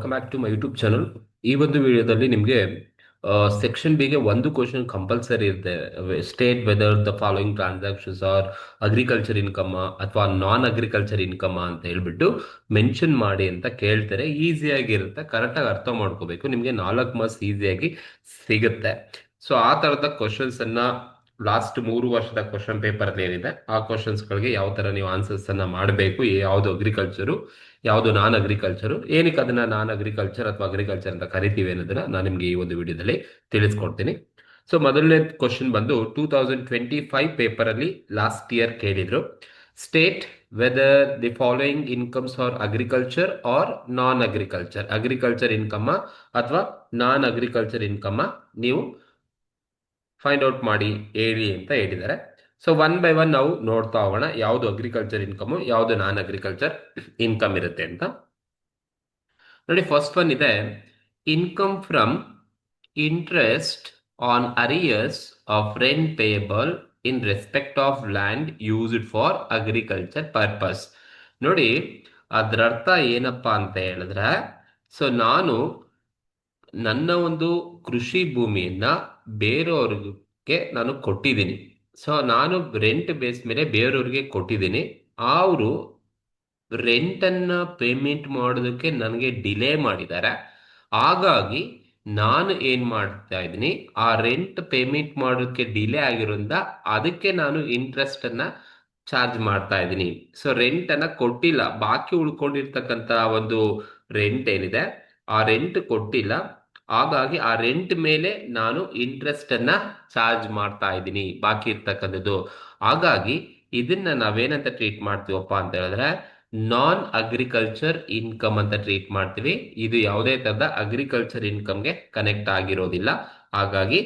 Welcome back to my YouTube channel. ಈ ಒಂದು ವಿಡಿಯೋದಲ್ಲಿ ನಿಮಗೆ ಸೆಕ್ಷನ್ ಬಿಗೆ ಒಂದು ಕ್ವಶನ್ ಕಂಪಲ್ಸರಿ ಇರುತ್ತೆ. State whether the following transactions are agriculture income ಅಥವಾ ನಾನ್ ಅಗ್ರಿಕಲ್ಚರ್ ಇನ್ಕಮ್ ಅಂತ ಹೇಳ್ಬಿಟ್ಟು ಮೆನ್ಷನ್ ಮಾಡಿ ಅಂತ ಕೇಳ್ತಾರೆ. ಈಸಿಯಾಗಿರುತ್ತೆ, ಕರೆಕ್ಟಾಗಿ ಅರ್ಥ ಮಾಡ್ಕೋಬೇಕು, ನಿಮಗೆ 4 ಮಾರ್ಕ್ಸ್ ಈಸಿಯಾಗಿ ಸಿಗುತ್ತೆ. ಸೊ ಆ ತರದ ಕ್ವಶನ್ಸ್ ಅನ್ನ ಲಾಸ್ಟ್ 3 ವರ್ಷದ ಕ್ವಶನ್ ಪೇಪರ್ ಏನಿದೆ ಆ ಕ್ವಶನ್ಸ್ಗಳಿಗೆ ಯಾವ ತರ ನೀವು ಆನ್ಸರ್ಸ್ ಅನ್ನ ಮಾಡಬೇಕು, ಯಾವುದು ಅಗ್ರಿಕಲ್ಚರು ಯಾವುದು ನಾನ್ ಅಗ್ರಿಕಲ್ಚರು, ಏನಕ್ಕೆ ಅದನ್ನ ನಾನ್ ಅಗ್ರಿಕಲ್ಚರ್ ಅಥವಾ ಅಗ್ರಿಕಲ್ಚರ್ ಅಂತ ಕರಿತೀವಿ ಅನ್ನೋದನ್ನ ನಾನು ನಿಮ್ಗೆ ಈ ಒಂದು ವಿಡಿಯೋದಲ್ಲಿ ತಿಳಿಸ್ಕೊಡ್ತೀನಿ. ಸೊ ಮೊದಲನೇ ಕ್ವಶನ್ ಬಂದು 2025 ಪೇಪರ್ ಅಲ್ಲಿ ಲಾಸ್ಟ್ ಇಯರ್ ಕೇಳಿದ್ರು. State whether the following incomes are agriculture or non agriculture, agriculture income ಅಥವಾ ನಾನ್ ಅಗ್ರಿಕಲ್ಚರ್ ಇನ್ಕಮ್ ನೀವು ಫೈಂಡ್ ಔಟ್ ಮಾಡಿ ಹೇಳಿ ಅಂತ ಹೇಳಿದ್ದಾರೆ. ಸೊ ಒನ್ ಬೈ ಒನ್ ನಾವು ನೋಡ್ತಾ ಹೋಗೋಣ, ಯಾವುದು ಅಗ್ರಿಕಲ್ಚರ್ ಇನ್ಕಮ್ ಯಾವುದು ನಾನ್ ಅಗ್ರಿಕಲ್ಚರ್ ಇನ್ಕಮ್ ಇರುತ್ತೆ ಅಂತ. ನೋಡಿ, ಫಸ್ಟ್ ಒನ್ ಇದೆ income from interest on arrears of rent payable in respect of land used for agriculture purpose. ನೋಡಿ, ಅದರ ಅರ್ಥ ಏನಪ್ಪಾ ಅಂತ ಹೇಳಿದ್ರೆ, ಸೊ ನನ್ನ ಒಂದು ಕೃಷಿ ಭೂಮಿಯನ್ನ ಬೇರೆಯವ್ರಿಗೆ ನಾನು ಕೊಟ್ಟಿದ್ದೀನಿ. ಸೊ ನಾನು ರೆಂಟ್ ಬೇಸ್ ಮೇಲೆ ಬೇರೆಯವ್ರಿಗೆ ಕೊಟ್ಟಿದ್ದೀನಿ. ಅವರು ರೆಂಟನ್ನ ಪೇಮೆಂಟ್ ಮಾಡೋದಕ್ಕೆ ನನಗೆ ಡಿಲೇ ಮಾಡಿದ್ದಾರೆ. ಹಾಗಾಗಿ ನಾನು ಏನ್ ಮಾಡ್ತಾ ಇದ್ದೀನಿ, ಆ ರೆಂಟ್ ಪೇಮೆಂಟ್ ಮಾಡೋದಕ್ಕೆ ಡಿಲೇ ಆಗಿರೋದ್ರಿಂದ ಅದಕ್ಕೆ ನಾನು ಇಂಟ್ರೆಸ್ಟ್ ಅನ್ನ ಚಾರ್ಜ್ ಮಾಡ್ತಾ ಇದ್ದೀನಿ. ಸೊ ರೆಂಟ್ ಅನ್ನ ಕೊಟ್ಟಿಲ್ಲ, ಬಾಕಿ ಉಳ್ಕೊಂಡಿರ್ತಕ್ಕಂಥ ಒಂದು ರೆಂಟ್ ಏನಿದೆ ಆ ರೆಂಟ್ ಕೊಟ್ಟಿಲ್ಲ. ಹಾಗಾಗಿ ಆ ರೆಂಟ್ ಮೇಲೆ ನಾನು ಇಂಟ್ರೆಸ್ಟ್ ಅನ್ನ ಚಾರ್ಜ್ ಮಾಡ್ತಾ ಇದ್ದೀನಿ, ಬಾಕಿ ಇರ್ತಕ್ಕಂಥದ್ದು. ಹಾಗಾಗಿ ಇದನ್ನ ನಾವೇನಂತ ಟ್ರೀಟ್ ಮಾಡ್ತೀವಪ್ಪ ಅಂತ ಹೇಳಿದ್ರೆ ನಾನ್ ಅಗ್ರಿಕಲ್ಚರ್ ಇನ್ಕಮ್ ಅಂತ ಟ್ರೀಟ್ ಮಾಡ್ತೀವಿ. ಇದು ಯಾವುದೇ ತರದ ಅಗ್ರಿಕಲ್ಚರ್ ಇನ್ಕಮ್ಗೆ ಕನೆಕ್ಟ್ ಆಗಿರೋದಿಲ್ಲ. ಹಾಗಾಗಿ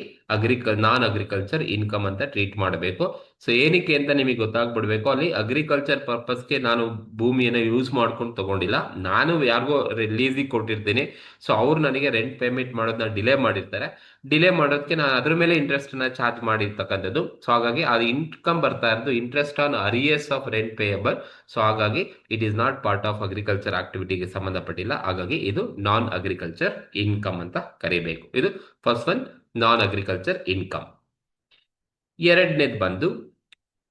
ನಾನ್ ಅಗ್ರಿಕಲ್ಚರ್ ಇನ್ಕಮ್ ಅಂತ ಟ್ರೀಟ್ ಮಾಡಬೇಕು. ಸೊ ಏನಕ್ಕೆ ಅಂತ ನಿಮಗೆ ಗೊತ್ತಾಗ್ಬಿಡ್ಬೇಕು, ಅಲ್ಲಿ ಅಗ್ರಿಕಲ್ಚರ್ ಪರ್ಪಸ್ಗೆ ನಾನು ಭೂಮಿಯನ್ನು ಯೂಸ್ ಮಾಡ್ಕೊಂಡು ತಗೊಂಡಿಲ್ಲ, ನಾನು ಯಾರಿಗೋ ಲೀಸಿಗೆ ಕೊಟ್ಟಿರ್ತೀನಿ. ಸೊ ಅವ್ರು ನನಗೆ ರೆಂಟ್ ಪೇಮೆಂಟ್ ಮಾಡೋದನ್ನ ಡಿಲೇ ಮಾಡಿರ್ತಾರೆ. ಡಿಲೇ ಮಾಡೋದಕ್ಕೆ ನಾನು ಅದ್ರ ಮೇಲೆ ಇಂಟ್ರೆಸ್ಟ್ ನ ಚಾರ್ಜ್ ಮಾಡಿರ್ತಕ್ಕಂಥದ್ದು. ಸೊ ಹಾಗಾಗಿ ಅದು ಇನ್ಕಮ್ ಬರ್ತಾ ಇರೋದು interest on arrears of rent payable. So ಹಾಗಾಗಿ it is not part of agriculture ಆಕ್ಟಿವಿಟಿಗೆ ಸಂಬಂಧಪಟ್ಟಿಲ್ಲ. ಹಾಗಾಗಿ ಇದು ನಾನ್ ಅಗ್ರಿಕಲ್ಚರ್ ಇನ್ಕಮ್ ಅಂತ ಕರಿಬೇಕು. ಇದು first one, non agriculture income. ಎರಡನೇದು ಬಂದು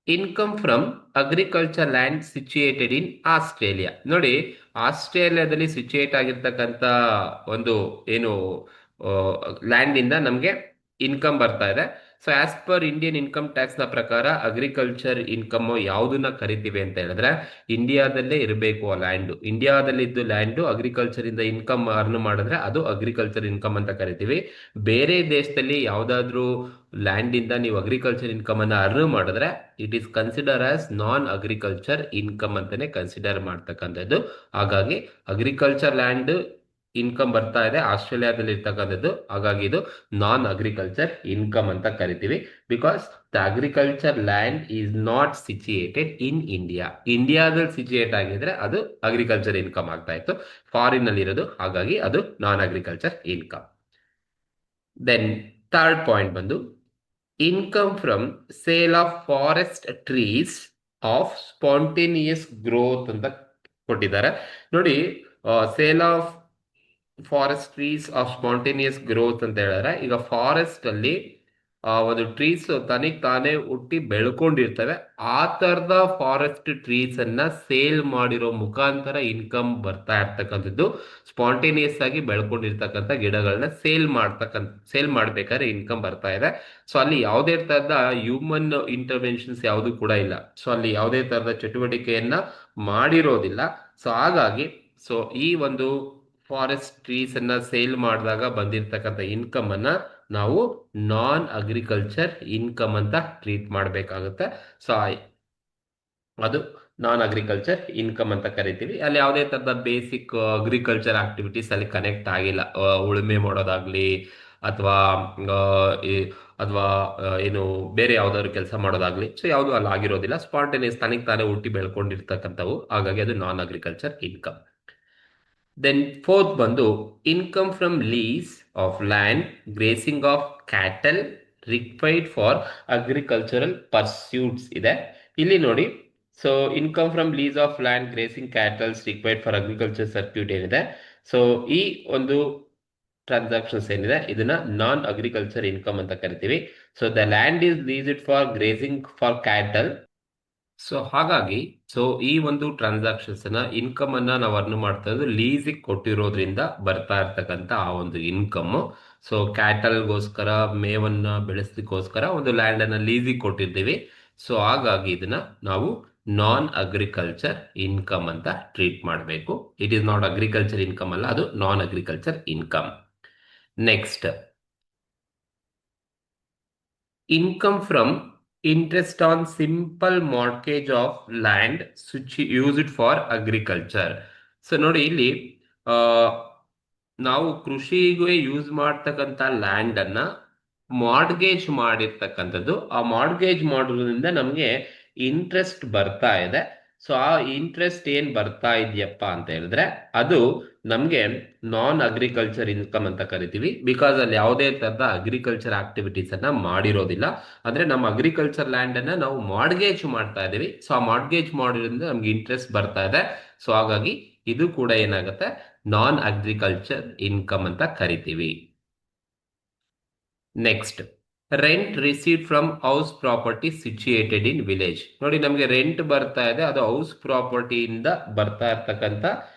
income from agriculture land situated in Australia. ನೋಡಿ, ಆಸ್ಟ್ರೇಲಿಯಾದಲ್ಲಿ ಸಿಚುಯೇಟ್ ಆಗಿರ್ತಕ್ಕಂಥ ಒಂದು ಏನು ಲ್ಯಾಂಡ್ ಇಂದ ನಮಗೆ ಇನ್ಕಮ್ ಬರ್ತಾ ಇದೆ. So as per Indian income tax ನ ಪ್ರಕಾರ ಅಗ್ರಿಕಲ್ಚರ್ ಇನ್ಕಮ್ ಯಾವುದನ್ನ ಕರಿತೀವಿ ಅಂತ ಹೇಳಿದ್ರೆ, ಇಂಡಿಯಾದಲ್ಲೇ ಇರಬೇಕು ಆ ಲ್ಯಾಂಡ್. ಇಂಡಿಯಾದಲ್ಲಿ ಇದ್ದು ಲ್ಯಾಂಡ್ ಅಗ್ರಿಕಲ್ಚರ್ ಇಂದ ಇನ್ಕಮ್ ಅರ್ನ್ ಮಾಡಿದ್ರೆ ಅದು ಅಗ್ರಿಕಲ್ಚರ್ ಇನ್ಕಮ್ ಅಂತ ಕರಿತೀವಿ. ಬೇರೆ ದೇಶದಲ್ಲಿ ಯಾವ್ದಾದ್ರು ಲ್ಯಾಂಡ್ ಇಂದ ನೀವು ಅಗ್ರಿಕಲ್ಚರ್ ಇನ್ಕಮ್ ಅನ್ನ ಅರ್ನ್ ಮಾಡಿದ್ರೆ it is consider as non agriculture income ಅಂತಾನೆ ಕನ್ಸಿಡರ್ ಮಾಡ್ತಕ್ಕಂಥದ್ದು. ಹಾಗಾಗಿ ಅಗ್ರಿಕಲ್ಚರ್ ಲ್ಯಾಂಡ್ ಇನ್ಕಮ್ ಬರ್ತಾ ಇದೆ ಆಸ್ಟ್ರೇಲಿಯಾದಲ್ಲಿ ಇರ್ತಕ್ಕಂಥದ್ದು. ಹಾಗಾಗಿ ಇದು ನಾನ್ ಅಗ್ರಿಕಲ್ಚರ್ ಇನ್ಕಮ್ ಅಂತ ಕರಿತೀವಿ. Because the agriculture land is not situated in India. ಇಂಡಿಯಾದಲ್ಲಿ ಸಿಚುಯೇಟ್ ಆಗಿದ್ರೆ ಅದು ಅಗ್ರಿಕಲ್ಚರ್ ಇನ್ಕಮ್ ಆಗ್ತಾ ಇತ್ತು, ಫಾರಿನ್ ಅಲ್ಲಿ ಇರೋದು. ಹಾಗಾಗಿ ಅದು non agriculture income. Then third point ಬಂದು income from sale of forest trees of spontaneous growth ಅಂತ ಕೊಟ್ಟಿದ್ದಾರೆ. ನೋಡಿ, sale of forest trees of spontaneous growth ಅಂತ ಹೇಳಿದ್ರೆ, ಈಗ ಫಾರೆಸ್ಟ್ ಅಲ್ಲಿ ಒಂದು ಟ್ರೀಸ್ ತನಿಗ್ ತಾನೇ ಹುಟ್ಟಿ ಬೆಳ್ಕೊಂಡಿರ್ತವೆ. ಆ ತರದ ಫಾರೆಸ್ಟ್ ಟ್ರೀಸ್ ಅನ್ನ ಸೇಲ್ ಮಾಡಿರೋ ಮುಖಾಂತರ ಇನ್ಕಮ್ ಬರ್ತಾ ಇರ್ತಕ್ಕಂಥದ್ದು. ಸ್ಪಾಂಟೇನಿಯಸ್ ಆಗಿ ಬೆಳ್ಕೊಂಡಿರ್ತಕ್ಕಂಥ ಗಿಡಗಳನ್ನ ಸೇಲ್ ಮಾಡ್ಬೇಕಾದ್ರೆ ಇನ್ಕಮ್ ಬರ್ತಾ ಇದೆ. ಸೊ ಅಲ್ಲಿ ಯಾವುದೇ ತರದ ಹ್ಯೂಮನ್ ಇಂಟರ್ವೆನ್ಷನ್ಸ್ ಯಾವುದು ಕೂಡ ಇಲ್ಲ. ಸೊ ಅಲ್ಲಿ ಯಾವುದೇ ತರದ ಚಟುವಟಿಕೆಯನ್ನ ಮಾಡಿರೋದಿಲ್ಲ. ಸೊ ಹಾಗಾಗಿ ಈ ಒಂದು ಫಾರೆಸ್ಟ್ ಟ್ರೀಸ್ ಅನ್ನ ಸೇಲ್ ಮಾಡಿದಾಗ ಬಂದಿರತಕ್ಕಂಥ ಇನ್ಕಮ್ ಅನ್ನ ನಾವು ನಾನ್ ಅಗ್ರಿಕಲ್ಚರ್ ಇನ್ಕಮ್ ಅಂತ ಟ್ರೀಟ್ ಮಾಡಬೇಕಾಗುತ್ತೆ. ಸೊ ಅದು ನಾನ್ ಅಗ್ರಿಕಲ್ಚರ್ ಇನ್ಕಮ್ ಅಂತ ಕರಿತೀವಿ. ಅಲ್ಲಿ ಯಾವುದೇ ತರದ ಬೇಸಿಕ್ ಅಗ್ರಿಕಲ್ಚರ್ ಆಕ್ಟಿವಿಟೀಸ್ ಅಲ್ಲಿ ಕನೆಕ್ಟ್ ಆಗಿಲ್ಲ. ಉಳುಮೆ ಮಾಡೋದಾಗ್ಲಿ ಅಥವಾ ಅಥವಾ ಏನು ಬೇರೆ ಯಾವ್ದಾದ್ರು ಕೆಲಸ ಮಾಡೋದಾಗ್ಲಿ, ಸೊ ಯಾವುದು ಅಲ್ಲಿ ಆಗಿರೋದಿಲ್ಲ. ಸ್ಪಾಂಟೇನಿಯಸ್ ತನಿಗೆ ತಾನೇ ಹುಟ್ಟಿ ಬೆಳ್ಕೊಂಡಿರ್ತಕ್ಕಂಥವು. ಹಾಗಾಗಿ ಅದು non agriculture income. Then fourth ಬಂದು income from lease of land grazing of cattle required for agricultural pursuits ಇದೆ. ಇಲ್ಲಿ ನೋಡಿ, so income from lease of land grazing cattles required for agriculture circuit ಏನಿದೆ, ಸೊ ಈ ಒಂದು ಟ್ರಾನ್ಸಾಕ್ಷನ್ಸ್ ಏನಿದೆ ಇದನ್ನ ನಾನ್ agriculture income ಅಂತ ಕರಿತೀವಿ. So the land is leased for grazing for cattle. So ಹಾಗಾಗಿ ಸೊ ಈ ಒಂದು ಟ್ರಾನ್ಸಾಕ್ಷನ್ಸ್ ಇನ್ಕಮ್ ಅನ್ನ ನಾವು ಅರ್ನ್ ಮಾಡ್ತಾ ಇರೋದು ಲೀಸಿಗೆ ಕೊಟ್ಟಿರೋದ್ರಿಂದ ಬರ್ತಾ ಇರ್ತಕ್ಕಂಥ ಆ ಒಂದು ಇನ್ಕಮ್. ಸೊ ಕ್ಯಾಟಲ್ಗೋಸ್ಕರ ಮೇವನ್ನ ಬೆಳೆಸಲಿಕ್ಕೋಸ್ಕರ ಒಂದು ಲ್ಯಾಂಡ್ ಅನ್ನ ಲೀಸಿಗೆ ಕೊಟ್ಟಿರ್ತೀವಿ. ಸೊ ಹಾಗಾಗಿ ಇದನ್ನ ನಾವು ನಾನ್ ಅಗ್ರಿಕಲ್ಚರ್ ಇನ್ಕಮ್ ಅಂತ ಟ್ರೀಟ್ ಮಾಡಬೇಕು. It is not agriculture income ಅಲ್ಲ, ಅದು non agriculture income. Next, income from interest on simple mortgage of land switch used for agriculture. So ನೋಡಿ ಇಲ್ಲಿ ಆ, ನಾವು ಕೃಷಿಗೆ ಯೂಸ್ ಮಾಡ್ತಕ್ಕಂಥ ಲ್ಯಾಂಡ್ ಅನ್ನ ಮಾರ್ಟ್ಗೇಜ್ ಮಾಡಿರ್ತಕ್ಕಂಥದ್ದು. ಆ ಮಾರ್ಟ್ಗೇಜ್ ಮಾಡೋದ್ರಿಂದ ನಮಗೆ ಇಂಟ್ರೆಸ್ಟ್ ಬರ್ತಾ ಇದೆ. ಸೊ ಆ ಇಂಟ್ರೆಸ್ಟ್ ಏನ್ ಬರ್ತಾ ಇದೆಯಪ್ಪ ಅಂತ ಹೇಳಿದ್ರೆ ಅದು ನಮಗೆ ನಾನ್ ಅಗ್ರಿಕಲ್ಚರ್ ಇನ್ಕಮ್ ಅಂತ ಕರಿತೀವಿ. ಬಿಕಾಸ್ ಅಲ್ಲಿ ಯಾವುದೇ ತರದ ಅಗ್ರಿಕಲ್ಚರ್ ಆಕ್ಟಿವಿಟೀಸ್ ಅನ್ನ ಮಾಡಿರೋದಿಲ್ಲ. ಅಂದ್ರೆ ನಮ್ಮ ಅಗ್ರಿಕಲ್ಚರ್ ಲ್ಯಾಂಡ್ ಅನ್ನ ನಾವು ಮಾರ್ಟ್ಗೇಜ್ ಮಾಡ್ತಾ ಇದೀವಿ. ಸೊ ಆ ಮಾರ್ಟ್ಗೇಜ್ ಮಾಡೋದ್ರಿಂದ ನಮ್ಗೆ ಇಂಟ್ರೆಸ್ಟ್ ಬರ್ತಾ ಇದೆ. ಸೊ ಹಾಗಾಗಿ ಇದು ಕೂಡ ಏನಾಗುತ್ತೆ, ನಾನ್ ಅಗ್ರಿಕಲ್ಚರ್ ಇನ್ಕಮ್ ಅಂತ ಕರಿತೀವಿ. Next, rent receive from house property situated in village. ನೋಡಿ ನಮಗೆ ರೆಂಟ್ ಬರ್ತಾ ಇದೆ, ಅದು ಹೌಸ್ ಪ್ರಾಪರ್ಟಿಯಿಂದ ಬರ್ತಾ ಇರ್ತಕ್ಕಂಥ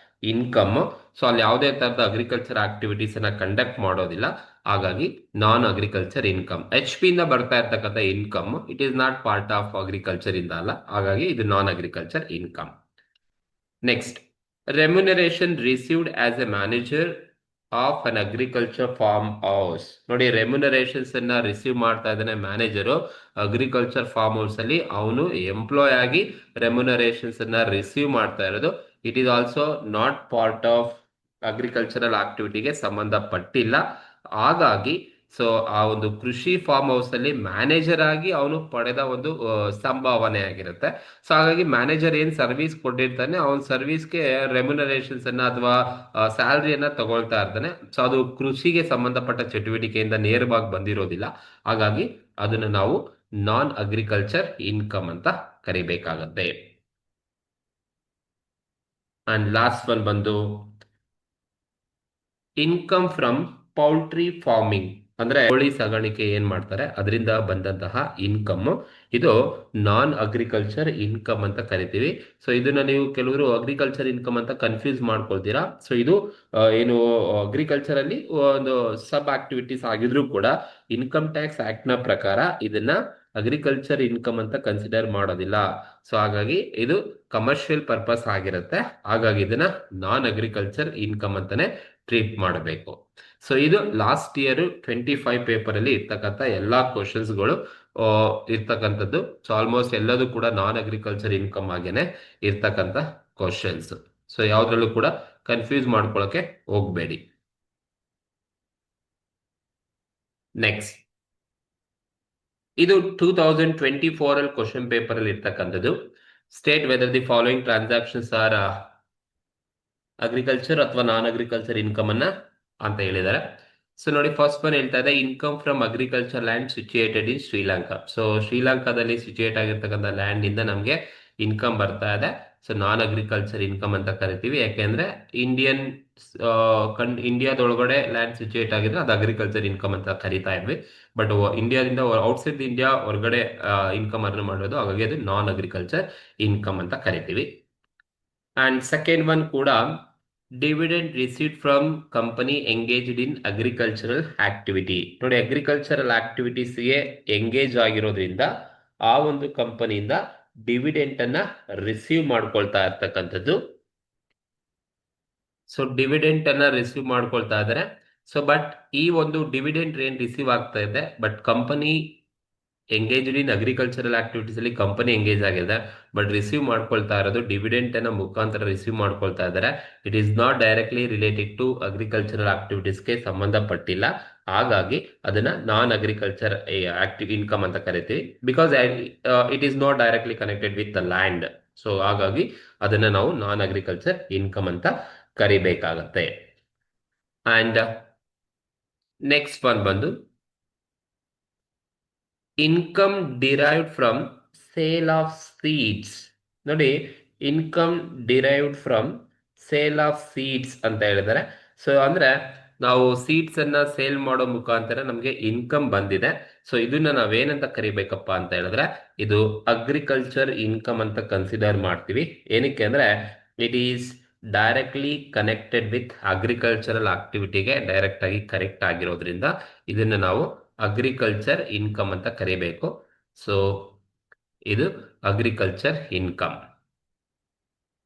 ಇನ್ಕಮ್. ಸೊ ಅಲ್ಲಿ ಯಾವುದೇ ತರದ ಅಗ್ರಿಕಲ್ಚರ್ ಆಕ್ಟಿವಿಟೀಸ್ ಅನ್ನ ಕಂಡಕ್ಟ್ ಮಾಡೋದಿಲ್ಲ. ಹಾಗಾಗಿ ನಾನ್ ಅಗ್ರಿಕಲ್ಚರ್ ಇನ್ಕಮ್. ಎಚ್ ಪಿ ಇಂದ ಬರ್ತಾ ಇರ್ತಕ್ಕಂಥ income, it is not part of agriculture ಇಂದ ಅಲ್ಲ. ಹಾಗಾಗಿ ಇದು non agriculture income. Next, remuneration received as A manager of an agriculture farm house. ನೋಡಿ ರೆಮ್ಯುನರೇಷನ್ಸ್ ಅನ್ನ ರಿಸೀವ್ ಮಾಡ್ತಾ ಇದ್ದಾನೆ ಮ್ಯಾನೇಜರು ಅಗ್ರಿಕಲ್ಚರ್ ಫಾರ್ಮ್ ಹೌಸ್ ಅಲ್ಲಿ. ಅವನು ಎಂಪ್ಲಾಯ್ ಆಗಿ ರೆಮ್ಯುನರೇಷನ್ಸ್ ಅನ್ನ ರಿಸೀವ್ ಮಾಡ್ತಾ ಇರೋದು. It is also not part of agricultural ಆಕ್ಟಿವಿಟಿಗೆ ಸಂಬಂಧಪಟ್ಟಿಲ್ಲ. ಹಾಗಾಗಿ ಸೊ ಆ ಒಂದು ಕೃಷಿ ಫಾರ್ಮ್ ಹೌಸ್ ಅಲ್ಲಿ ಮ್ಯಾನೇಜರ್ ಆಗಿ ಅವನು ಪಡೆದ ಒಂದು ಸಂಭಾವನೆ ಆಗಿರುತ್ತೆ. ಸೊ ಹಾಗಾಗಿ ಮ್ಯಾನೇಜರ್ ಏನ್ ಸರ್ವಿಸ್ ಕೊಟ್ಟಿರ್ತಾನೆ ಅವನ ಸರ್ವಿಸ್ಗೆ ರೆಮ್ಯುನರೇಷನ್ಸ್ ಅನ್ನ ಅಥವಾ ಸ್ಯಾಲರಿಯನ್ನ ತಗೊಳ್ತಾ ಇರ್ತಾನೆ. ಸೊ ಅದು ಕೃಷಿಗೆ ಸಂಬಂಧಪಟ್ಟ ಚಟುವಟಿಕೆಯಿಂದ ನೇರವಾಗಿ ಬಂದಿರೋದಿಲ್ಲ. ಹಾಗಾಗಿ ಅದನ್ನು ನಾವು ನಾನ್ ಅಗ್ರಿಕಲ್ಚರ್ ಇನ್ಕಮ್ ಅಂತ ಕರಿಬೇಕಾಗತ್ತೆ. ಅಂಡ್ ಲಾಸ್ಟ್ ಒನ್ ಬಂದು ಇನ್ಕಮ್ ಫ್ರಮ್ ಪೌಲ್ಟ್ರಿ ಫಾರ್ಮಿಂಗ್. ಅಂದ್ರೆ ಕೋಳಿ ಸಾಗಾಣಿಕೆ ಏನ್ ಮಾಡ್ತಾರೆ ಅದರಿಂದ ಬಂದಂತಹ ಇನ್ಕಮ್, ಇದು ನಾನ್ ಅಗ್ರಿಕಲ್ಚರ್ ಇನ್ಕಮ್ ಅಂತ ಕರಿತೀವಿ. ಸೊ ಇದನ್ನ ನೀವು ಕೆಲವರು ಅಗ್ರಿಕಲ್ಚರ್ ಇನ್ಕಮ್ ಅಂತ ಕನ್ಫ್ಯೂಸ್ ಮಾಡ್ಕೊಳ್ತೀರಾ. ಸೊ ಇದು ಏನು ಅಗ್ರಿಕಲ್ಚರ್ ಅಲ್ಲಿ ಒಂದು ಸಬ್ ಆಕ್ಟಿವಿಟೀಸ್ ಆಗಿದ್ರು ಕೂಡ ಇನ್ಕಮ್ ಟ್ಯಾಕ್ಸ್ ಆಕ್ಟ್ ನ ಪ್ರಕಾರ ಇದನ್ನ ಅಗ್ರಿಕಲ್ಚರ್ ಇನ್ಕಮ್ ಅಂತ ಕನ್ಸಿಡರ್ ಮಾಡೋದಿಲ್ಲ. ಸೊ ಹಾಗಾಗಿ ಇದು ಕಮರ್ಷಿಯಲ್ ಪರ್ಪಸ್ ಆಗಿರುತ್ತೆ. ಹಾಗಾಗಿ ಇದನ್ನ ನಾನ್ ಅಗ್ರಿಕಲ್ಚರ್ ಇನ್ಕಮ್ ಅಂತಾನೆ ಟ್ರೀಟ್ ಮಾಡಬೇಕು. ಸೊ ಇದು ಲಾಸ್ಟ್ ಇಯರ್ 25 ಪೇಪರ್ ಅಲ್ಲಿ ಇರ್ತಕ್ಕಂಥ ಎಲ್ಲಾ ಕ್ವಶನ್ಸ್ಗಳು ಇರ್ತಕ್ಕಂಥದ್ದು. ಸೊ ಆಲ್ಮೋಸ್ಟ್ ಎಲ್ಲದೂ ಕೂಡ ನಾನ್ ಅಗ್ರಿಕಲ್ಚರ್ ಇನ್ಕಮ್ ಆಗೇನೆ ಇರ್ತಕ್ಕಂಥ ಕ್ವಶನ್ಸ್. ಸೊ ಯಾವ್ದ್ರಲ್ಲೂ ಕೂಡ ಕನ್ಫ್ಯೂಸ್ ಮಾಡ್ಕೊಳಕ್ಕೆ ಹೋಗ್ಬೇಡಿ. ನೆಕ್ಸ್ಟ್, ಇದು 2024 ಅಲ್ಲಿ ಕ್ವಶನ್ ಪೇಪರ್ ಅಲ್ಲಿ ಇರ್ತಕ್ಕಂಥದ್ದು. State whether the following transactions are agriculture ಅಥವಾ ನಾನ್ ಅಗ್ರಿಕಲ್ಚರ್ ಇನ್ಕಮ್ ಅನ್ನ ಅಂತ ಹೇಳಿದ್ದಾರೆ. ಸೊ ನೋಡಿ ಫಸ್ಟ್ ಒನ್ ಹೇಳ್ತಾ ಇದೆ income from agriculture land situated in Sri Lanka. So ಶ್ರೀಲಂಕಾದಲ್ಲಿ ಸಿಚುಯೇಟ್ ಆಗಿರ್ತಕ್ಕಂಥ ಲ್ಯಾಂಡ್ ಇಂದ ನಮಗೆ ಇನ್ಕಮ್ ಬರ್ತಾ ಇದೆ. ಸೊ ನಾನ್ ಅಗ್ರಿಕಲ್ಚರ್ ಇನ್ಕಮ್ ಅಂತ ಕರಿತೀವಿ. ಯಾಕೆಂದ್ರೆ ಇಂಡಿಯಾದೊಳಗಡೆ ಲ್ಯಾಂಡ್ ಸಿಚುಯೇಟ್ ಆಗಿದ್ರೆ ಅದು ಅಗ್ರಿಕಲ್ಚರ್ ಇನ್ಕಮ್ ಅಂತ ಕರಿತಾ ಇದ್ವಿ. ಬಟ್ ಇಂಡಿಯಾದಿಂದ ಔಟ್ಸೈಡ್ ಇಂಡಿಯಾ ಹೊರಗಡೆ ಇನ್ಕಮ್ ಅರ್ನ್ ಮಾಡೋದು, ಹಾಗಾಗಿ ಅದು ನಾನ್ ಅಗ್ರಿಕಲ್ಚರ್ ಇನ್ಕಮ್ ಅಂತ ಕರಿತೀವಿ. ಅಂಡ್ ಸೆಕೆಂಡ್ ಒನ್ ಕೂಡ dividend received from company engaged in agricultural activity. ನೋಡಿ ಅಗ್ರಿಕಲ್ಚರಲ್ ಆಕ್ಟಿವಿಟೀಸ್ಗೆ ಎಂಗೇಜ್ ಆಗಿರೋದ್ರಿಂದ ಆ ಒಂದು ಕಂಪನಿಯಿಂದ ಡಿವಿಡೆಂಟ್ ಅನ್ನ ರಿಸೀವ್ ಮಾಡ್ಕೊಳ್ತಾ ಇರ್ತಕ್ಕಂಥದ್ದು. ಸೊ ಡಿವಿಡೆಂಟ್ ಅನ್ನ ರಿಸೀವ್ ಮಾಡ್ಕೊಳ್ತಾ ಇದ್ದಾರೆ. ಸೊ ಬಟ್ ಈ ಒಂದು ಡಿವಿಡೆಂಟ್ ಏನ್ ರಿಸೀವ್ ಆಗ್ತಾ ಇದೆ, but company engaged in agricultural activities ಅಲ್ಲಿ ಕಂಪನಿ ಎಂಗೇಜ್ ಆಗಿದೆ. ಬಟ್ ರಿಸೀವ್ ಮಾಡ್ಕೊಳ್ತಾ ಇರೋದು ಡಿವಿಡೆಂಟ್ ಅನ್ನ ಮುಖಾಂತರ ರಿಸೀವ್ ಮಾಡ್ಕೊಳ್ತಾ ಇದ್ದಾರೆ. It is not directly related to agricultural ಆಕ್ಟಿವಿಟೀಸ್ಗೆ ಸಂಬಂಧಪಟ್ಟಿಲ್ಲ. ಹಾಗಾಗಿ ಅದನ್ನ ನಾನ್ ಅಗ್ರಿಕಲ್ಚರ್ ಆಕ್ಟಿವ್ ಇನ್ಕಮ್ ಅಂತ ಕರಿತೀವಿ. Because it is not directly connected with the land. So ಹಾಗಾಗಿ ಅದನ್ನ ನಾವು ನಾನ್ ಅಗ್ರಿಕಲ್ಚರ್ ಇನ್ಕಮ್ ಅಂತ ಕರಿಬೇಕಾಗತ್ತೆ. ಅಂಡ್ ನೆಕ್ಸ್ಟ್ ಒನ್ ಬಂದು income derived from sale of seeds. ನೋಡಿ income derived from sale of seeds ಅಂತ ಹೇಳಿದರೆ ಸೊ ಅಂದ್ರೆ ನಾವು ಸೀಡ್ಸ್ ಅನ್ನ ಸೇಲ್ ಮಾಡೋ ಮುಖಾಂತರ ನಮಗೆ ಇನ್ಕಮ್ ಬಂದಿದೆ. ಸೊ ಇದನ್ನ ನಾವೇನಂತ ಕರಿಬೇಕಪ್ಪ ಅಂತ ಹೇಳಿದ್ರೆ ಇದು ಅಗ್ರಿಕಲ್ಚರ್ ಇನ್ಕಮ್ ಅಂತ ಕನ್ಸಿಡರ್ ಮಾಡ್ತೀವಿ. ಏನಕ್ಕೆ ಅಂದ್ರೆ it is directly connected with agricultural ಆಕ್ಟಿವಿಟಿಗೆ ಡೈರೆಕ್ಟ್ ಆಗಿ ಕರೆಕ್ಟ್ ಆಗಿರೋದ್ರಿಂದ ಇದನ್ನ ನಾವು ಅಗ್ರಿಕಲ್ಚರ್ ಇನ್ಕಮ್ ಅಂತ ಕರಿಬೇಕು. ಸೊ ಇದು agriculture income.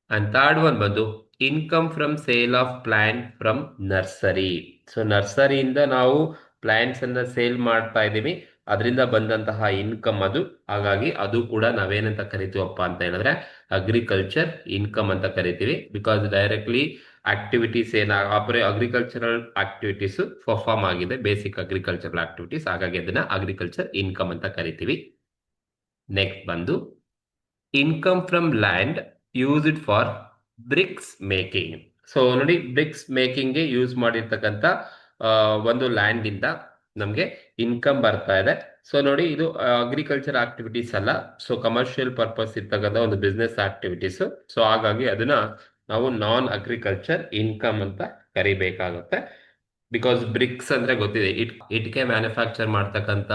And third one ಬಂದು income from sale of plant from nursery. So ನರ್ಸರಿಯಿಂದ ನಾವು ಪ್ಲಾಂಟ್ಸ್ ಅನ್ನ ಸೇಲ್ ಮಾಡ್ತಾ ಇದ್ದೀವಿ, ಅದರಿಂದ ಬಂದಂತಹ ಇನ್ಕಮ್ ಅದು. ಹಾಗಾಗಿ ಅದು ಕೂಡ ನಾವೇನಂತ ಕರಿತೀವಪ್ಪ ಅಂತ ಹೇಳಿದ್ರೆ ಅಗ್ರಿಕಲ್ಚರ್ ಇನ್ಕಮ್ ಅಂತ ಕರಿತೀವಿ. Because directly activities agricultural activities perform ಆಗಿದೆ, ಬೇಸಿಕ್ ಅಗ್ರಿಕಲ್ಚರಲ್ ಆಕ್ಟಿವಿಟೀಸ್. ಹಾಗಾಗಿ ಅದನ್ನ ಅಗ್ರಿಕಲ್ಚರ್ ಇನ್ಕಮ್ ಅಂತ ಕರಿತೀವಿ. ನೆಕ್ಸ್ಟ್ ಬಂದು income from land used for bricks making. So ನೋಡಿ, ಬ್ರಿಕ್ಸ್ ಮೇಕಿಂಗ್ಗೆ ಯೂಸ್ ಮಾಡಿರ್ತಕ್ಕಂಥ ಒಂದು ಲ್ಯಾಂಡ್ ಇಂದ ನಮಗೆ ಇನ್ಕಮ್ ಬರ್ತಾ ಇದೆ. ಸೊ ನೋಡಿ, ಇದು ಅಗ್ರಿಕಲ್ಚರ್ ಆಕ್ಟಿವಿಟೀಸ್ ಅಲ್ಲ, ಸೊ ಕಮರ್ಷಿಯಲ್ ಪರ್ಪಸ್ ಇರ್ತಕ್ಕಂಥ ಒಂದು ಬಿಸ್ನೆಸ್ ಆಕ್ಟಿವಿಟೀಸ್. ಸೊ ಹಾಗಾಗಿ ಅದನ್ನ ನಾವು ನಾನ್ ಅಗ್ರಿಕಲ್ಚರ್ ಇನ್ಕಮ್ ಅಂತ ಕರಿಬೇಕಾಗುತ್ತೆ. ಬಿಕಾಸ್ ಬ್ರಿಕ್ಸ್ ಅಂದ್ರೆ ಗೊತ್ತಿದೆ, ಇಟ್ಕೆ ಮ್ಯಾನುಫ್ಯಾಕ್ಚರ್ ಮಾಡ್ತಕ್ಕಂಥ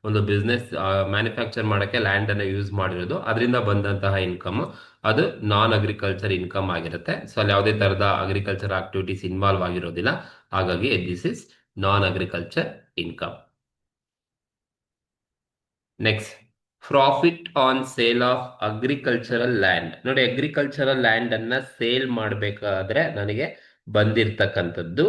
ಒಂದು ಬಿಸ್ನೆಸ್. ಮ್ಯಾನುಫ್ಯಾಕ್ಚರ್ ಮಾಡಕ್ಕೆ ಲ್ಯಾಂಡ್ ಅನ್ನ ಯೂಸ್ ಮಾಡಿರೋದು, ಅದರಿಂದ ಬಂದಂತಹ ಇನ್ಕಮ್ ಅದು ನಾನ್ ಅಗ್ರಿಕಲ್ಚರ್ ಇನ್ಕಮ್ ಆಗಿರುತ್ತೆ. ಸೊ ಅಲ್ಲಿ ಯಾವುದೇ ತರಹದ ಅಗ್ರಿಕಲ್ಚರ್ ಆಕ್ಟಿವಿಟೀಸ್ ಇನ್ವಾಲ್ವ್ ಆಗಿರೋದಿಲ್ಲ. ಹಾಗಾಗಿ this is non agriculture income. Next, profit on sale of agricultural land. ನೋಡಿ, ಅಗ್ರಿಕಲ್ಚರಲ್ ಲ್ಯಾಂಡ್ ಅನ್ನ ಸೇಲ್ ಮಾಡಬೇಕಾದ್ರೆ ನನಗೆ ಬಂದಿರ್ತಕ್ಕಂಥದ್ದು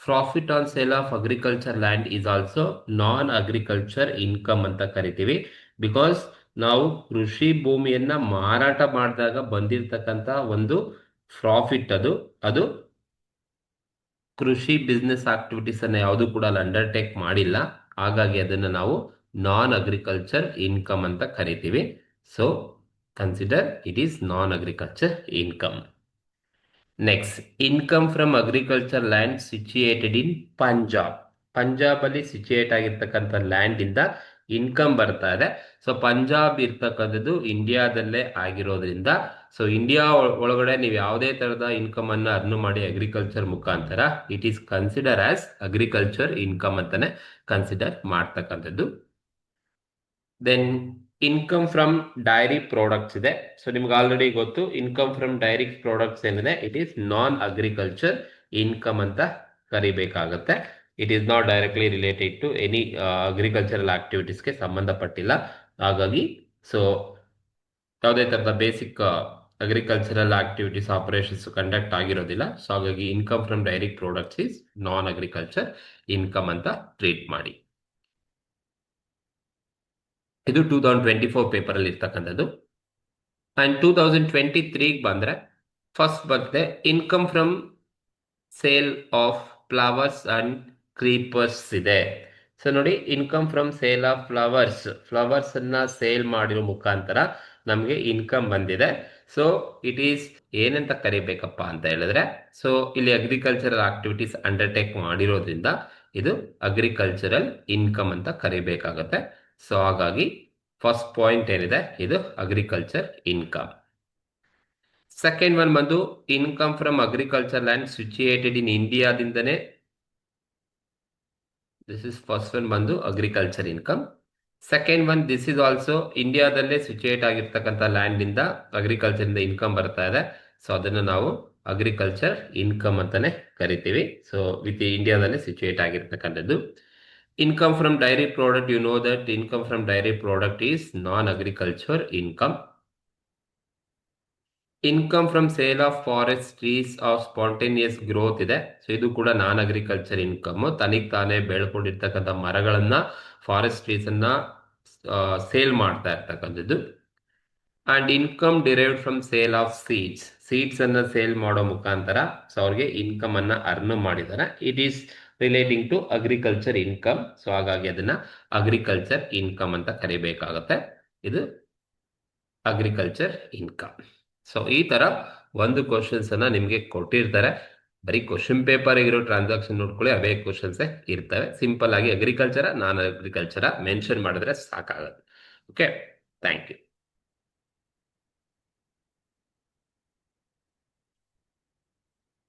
profit on sale of agriculture land is also non agriculture income ಅಂತ ಕರಿತೀವಿ. ಬಿಕಾಸ್ ನಾವು ಕೃಷಿ ಭೂಮಿಯನ್ನ ಮಾರಾಟ ಮಾಡಿದಾಗ ಬಂದಿರತಕ್ಕಂತ ಒಂದು ಪ್ರಾಫಿಟ್ ಅದು ಕೃಷಿ ಬಿಸ್ನೆಸ್ ಆಕ್ಟಿವಿಟೀಸ್ ಅನ್ನ ಯಾವುದು ಕೂಡ ಅಂಡರ್ಟೇಕ್ ಮಾಡಿಲ್ಲ. ಹಾಗಾಗಿ ಅದನ್ನ ನಾವು ನಾನ್ ಅಗ್ರಿಕಲ್ಚರ್ ಇನ್ಕಮ್ ಅಂತ ಕರಿತೀವಿ. So consider it is non agriculture income. Next, income from agriculture land situated ಇನ್ ಪಂಜಾಬ್. ಪಂಜಾಬ್ ಅಲ್ಲಿ ಸಿಚುಯೇಟ್ ಆಗಿರ್ತಕ್ಕಂಥ ಲ್ಯಾಂಡ್ ಇಂದ ಇನ್ಕಮ್ ಬರ್ತಾ ಇದೆ. ಸೊ ಪಂಜಾಬ್ ಇರ್ತಕ್ಕಂಥದ್ದು ಇಂಡಿಯಾದಲ್ಲೇ ಆಗಿರೋದ್ರಿಂದ, ಸೊ ಇಂಡಿಯಾ ಒಳಗಡೆ ನೀವು ಯಾವುದೇ ತರಹದ ಇನ್ಕಮ್ ಅನ್ನ ಅರ್ನ್ ಮಾಡಿ ಅಗ್ರಿಕಲ್ಚರ್ ಮುಖಾಂತರ, it is consider as agriculture income ಅಂತಾನೆ ಕನ್ಸಿಡರ್ ಮಾಡ್ತಕ್ಕಂಥದ್ದು. Then income from dairy products ಇದೆ. ಸೊ ನಿಮ್ಗೆ ಆಲ್ರೆಡಿ ಗೊತ್ತು, ಇನ್ಕಮ್ ಫ್ರಮ್ ಡೈರಿ ಪ್ರಾಡಕ್ಟ್ಸ್ ಏನಿದೆ it is non agriculture income ಅಂತ ಕರಿಬೇಕಾಗತ್ತೆ. It is not directly related to any agricultural ಆಕ್ಟಿವಿಟೀಸ್ಗೆ ಸಂಬಂಧಪಟ್ಟಿಲ್ಲ. ಹಾಗಾಗಿ ಸೊ ಯಾವುದೇ ತರದ basic agricultural activities operations conduct ಆಗಿರೋದಿಲ್ಲ. ಸೊ ಹಾಗಾಗಿ income from dairy products is non agriculture income ಅಂತ ಟ್ರೀಟ್ ಮಾಡಿ. ಇದು 2024 ಪೇಪರ್ ಅಲ್ಲಿ ಇರ್ತಕ್ಕಂಥದ್ದು. ಅಂಡ್ 2023 ಬಂದ್ರೆ ಫಸ್ಟ್ ಬರುತ್ತೆ income from sale of flowers and creepers ಇದೆ. ಸೊ ನೋಡಿ, income from sale of flowers ಅನ್ನ ಸೇಲ್ ಮಾಡಿರೋ ಮುಖಾಂತರ ನಮಗೆ ಇನ್ಕಮ್ ಬಂದಿದೆ. ಸೊ ಇಟ್ ಈಸ್ ಏನಂತ ಕರಿಬೇಕಪ್ಪ ಅಂತ ಹೇಳಿದ್ರೆ, ಸೊ ಇಲ್ಲಿ ಅಗ್ರಿಕಲ್ಚರಲ್ ಆಕ್ಟಿವಿಟೀಸ್ ಅಂಡರ್ಟೇಕ್ ಮಾಡಿರೋದ್ರಿಂದ ಇದು ಅಗ್ರಿಕಲ್ಚರಲ್ ಇನ್ಕಮ್ ಅಂತ ಕರಿಬೇಕಾಗತ್ತೆ. ಸೊ ಹಾಗಾಗಿ ಫಸ್ಟ್ ಪಾಯಿಂಟ್ ಏನಿದೆ ಇದು ಅಗ್ರಿಕಲ್ಚರ್ ಇನ್ಕಮ್. ಸೆಕೆಂಡ್ ಒನ್ ಬಂದು income from agriculture land situated in ಇಂಡಿಯಾದಿಂದನೇ. ದಿಸ್ ಇಸ್ ಫಸ್ಟ್ ಒನ್ ಬಂದು agriculture income. Second one, this is also ಇಂಡಿಯಾದಲ್ಲೇ ಸಿಚುಯೇಟ್ ಆಗಿರ್ತಕ್ಕಂಥ ಲ್ಯಾಂಡ್ ಇಂದ ಅಗ್ರಿಕಲ್ಚರ್ ಇಂದ ಇನ್ಕಮ್ ಬರ್ತಾ ಇದೆ. ಸೊ ಅದನ್ನು ನಾವು ಅಗ್ರಿಕಲ್ಚರ್ ಇನ್ಕಮ್ ಅಂತಾನೆ ಕರಿತೀವಿ. ಸೊ ವಿತ್ ಇಂಡಿಯಾದಲ್ಲೇ ಸಿಚುಯೇಟ್ ಆಗಿರ್ತಕ್ಕಂಥದ್ದು. Income from dairy product, you know that income from dairy product is non-agriculture income. Income from sale of forest trees of spontaneous growth ಇದೆ. ಸೊ ಇದು ಕೂಡ ನಾನ್ ಅಗ್ರಿಕಲ್ಚರ್ ಇನ್ಕಮ್. ತನಿಗ್ ತಾನೇ ಬೆಳ್ಕೊಂಡಿರ್ತಕ್ಕಂಥ ಮರಗಳನ್ನ, forest trees ಅನ್ನ sale ಮಾಡ್ತಾ ಇರ್ತಕ್ಕಂಥದ್ದು. And income derived from sale of seeds ಅನ್ನ sale ಮಾಡೋ ಮುಖಾಂತರ ಸೊ ಅವ್ರಿಗೆ ಇನ್ಕಮ್ ಅನ್ನ ಅರ್ನ್ ಮಾಡಿದ್ದಾರೆ. It is relating to agriculture income. So ಹಾಗಾಗಿ ಅದನ್ನ ಅಗ್ರಿಕಲ್ಚರ್ ಇನ್ಕಮ್ ಅಂತ ಕರಿಬೇಕಾಗತ್ತೆ. ಇದು ಅಗ್ರಿಕಲ್ಚರ್ ಇನ್ಕಮ್. ಸೊ ಈ ತರ ಒಂದು ಕ್ವಶನ್ಸ್ ಅನ್ನ ನಿಮ್ಗೆ ಕೊಟ್ಟಿರ್ತಾರೆ. ಬರೀ ಕ್ವಶನ್ ಪೇಪರ್ ಇರೋ ಟ್ರಾನ್ಸಾಕ್ಷನ್ ನೋಡ್ಕೊಳ್ಳಿ, ಅವೇ ಕ್ವಶನ್ಸ್ ಇರ್ತವೆ. ಸಿಂಪಲ್ ಆಗಿ ಅಗ್ರಿಕಲ್ಚರ ನಾನ್ ಅಗ್ರಿಕಲ್ಚರ ಮೆನ್ಷನ್ ಮಾಡಿದ್ರೆ ಸಾಕಾಗುತ್ತೆ. Okay, thank you.